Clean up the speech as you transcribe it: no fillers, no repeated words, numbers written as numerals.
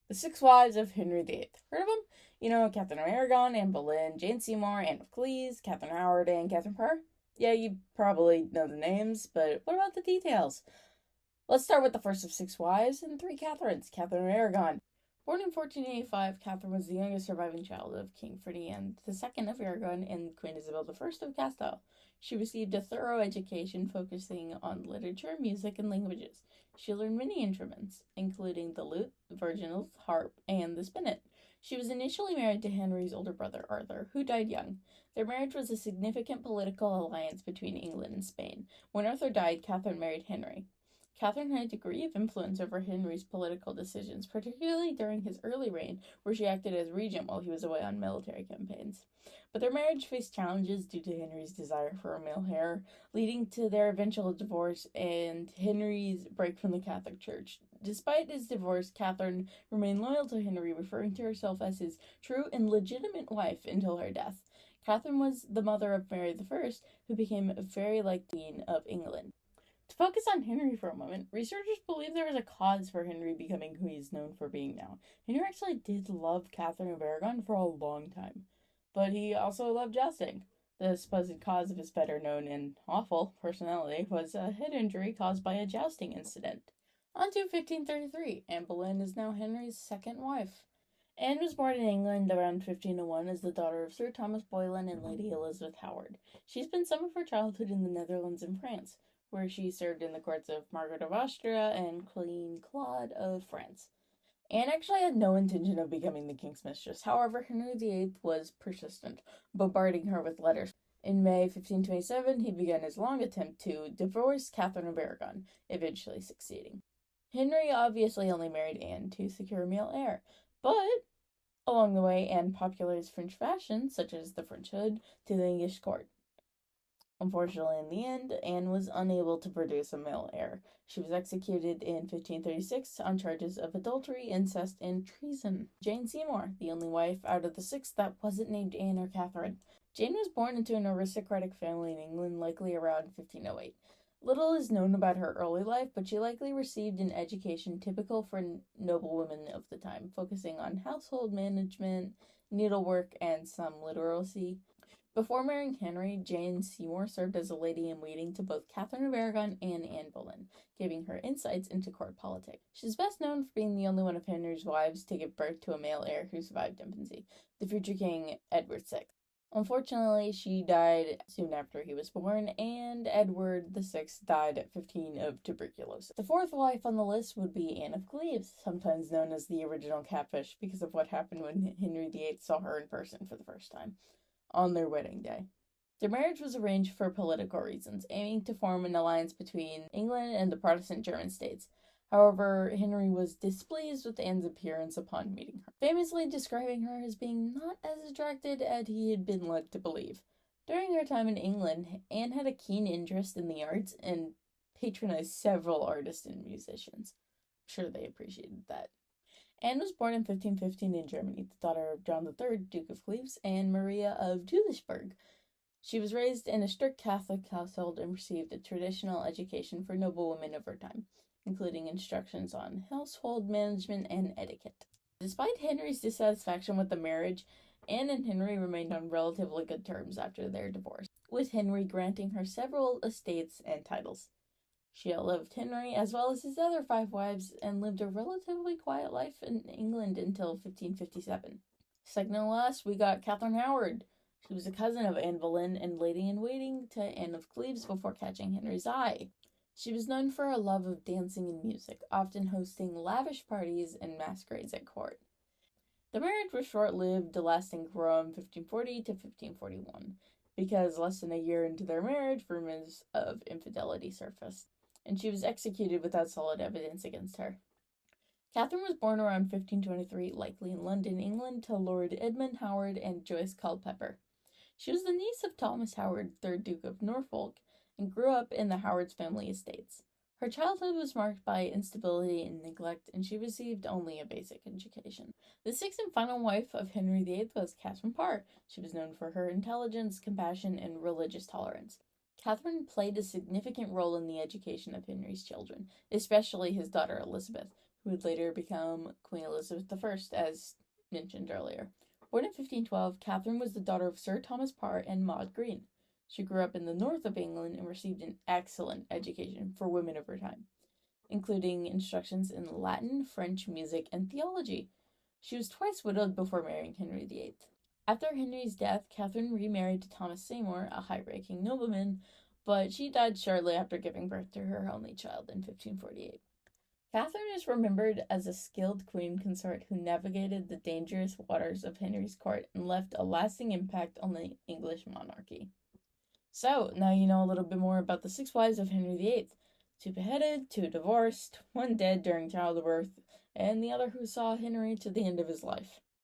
The Six Wives of Henry VIII. Heard of them? You know, Catherine of Aragon, Anne Boleyn, Jane Seymour, Anne of Cleves, Catherine Howard, and Catherine Parr. Yeah, you probably know the names, but what about the details? Let's start with the first of six wives and three Catherines. Catherine of Aragon. Born in 1485, Catherine was the youngest surviving child of King Ferdinand II of Aragon and Queen Isabel I of Castile. She received a thorough education focusing on literature, music, and languages. She learned many instruments, including the lute, the virginals, harp, and the spinet. She was initially married to Henry's older brother, Arthur, who died young. Their marriage was a significant political alliance between England and Spain. When Arthur died, Catherine married Henry. Catherine had a degree of influence over Henry's political decisions, particularly during his early reign, where she acted as regent while he was away on military campaigns. But their marriage faced challenges due to Henry's desire for a male heir, leading to their eventual divorce and Henry's break from the Catholic Church. Despite his divorce, Catherine remained loyal to Henry, referring to herself as his true and legitimate wife until her death. Catherine was the mother of Mary I, who became very like Queen of England. To focus on Henry for a moment, researchers believe there was a cause for Henry becoming who he's known for being now. Henry actually did love Catherine of Aragon for a long time, but he also loved jousting. The supposed cause of his better known and awful personality was a head injury caused by a jousting incident. On to 1533, Anne Boleyn is now Henry's second wife. Anne was born in England around 1501 as the daughter of Sir Thomas Boleyn and Lady Elizabeth Howard. She spent some of her childhood in the Netherlands and France, where she served in the courts of Margaret of Austria and Queen Claude of France. Anne actually had no intention of becoming the king's mistress. However, Henry VIII was persistent, bombarding her with letters. In May 1527, he began his long attempt to divorce Catherine of Aragon, eventually succeeding. Henry obviously only married Anne to secure a male heir, but along the way, Anne popularized French fashion, such as the French hood, to the English court. Unfortunately, in the end, Anne was unable to produce a male heir. She was executed in 1536 on charges of adultery, incest, and treason. Jane Seymour, the only wife out of the six that wasn't named Anne or Catherine. Jane was born into an aristocratic family in England, likely around 1508. Little is known about her early life, but she likely received an education typical for noblewomen of the time, focusing on household management, needlework, and some literacy. Before marrying Henry, Jane Seymour served as a lady-in-waiting to both Catherine of Aragon and Anne Boleyn, giving her insights into court politics. She's best known for being the only one of Henry's wives to give birth to a male heir who survived infancy, the future King Edward VI. Unfortunately, she died soon after he was born, and Edward VI died at 15 of tuberculosis. The fourth wife on the list would be Anne of Cleves, sometimes known as the original catfish because of what happened when Henry VIII saw her in person for the first time on their wedding day. Their marriage was arranged for political reasons, aiming to form an alliance between England and the Protestant German states. However, Henry was displeased with Anne's appearance upon meeting her, famously describing her as being not as attracted as he had been led to believe. During her time in England, Anne had a keen interest in the arts and patronized several artists and musicians. I'm sure they appreciated that. Anne was born in 1515 in Germany, the daughter of John III, Duke of Cleves, and Maria of Jülichburg. She was raised in a strict Catholic household and received a traditional education for noblewomen of her time, including instructions on household management and etiquette. Despite Henry's dissatisfaction with the marriage, Anne and Henry remained on relatively good terms after their divorce, with Henry granting her several estates and titles. She outlived Henry as well as his other five wives and lived a relatively quiet life in England until 1557. Second to last, we got Catherine Howard. She was a cousin of Anne Boleyn and lady-in-waiting to Anne of Cleves before catching Henry's eye. She was known for her love of dancing and music, often hosting lavish parties and masquerades at court. The marriage was short-lived, lasting from 1540 to 1541, because less than a year into their marriage, rumors of infidelity surfaced, and she was executed without solid evidence against her. Catherine was born around 1523, likely in London, England, to Lord Edmund Howard and Joyce Culpeper. She was the niece of Thomas Howard, 3rd Duke of Norfolk, and grew up in the Howard's family estates. Her childhood was marked by instability and neglect, and she received only a basic education. The sixth and final wife of Henry VIII was Catherine Parr. She was known for her intelligence, compassion, and religious tolerance. Catherine played a significant role in the education of Henry's children, especially his daughter Elizabeth, who would later become Queen Elizabeth I, as mentioned earlier. Born in 1512, Catherine was the daughter of Sir Thomas Parr and Maud Green. She grew up in the north of England and received an excellent education for women of her time, including instructions in Latin, French, music, and theology. She was twice widowed before marrying Henry VIII. After Henry's death, Catherine remarried to Thomas Seymour, a high-ranking nobleman, but she died shortly after giving birth to her only child in 1548. Catherine is remembered as a skilled queen consort who navigated the dangerous waters of Henry's court and left a lasting impact on the English monarchy. So, now you know a little bit more about the 6 wives of Henry VIII. 2 beheaded, 2 divorced, 1 dead during childbirth, and the other who saw Henry to the end of his life.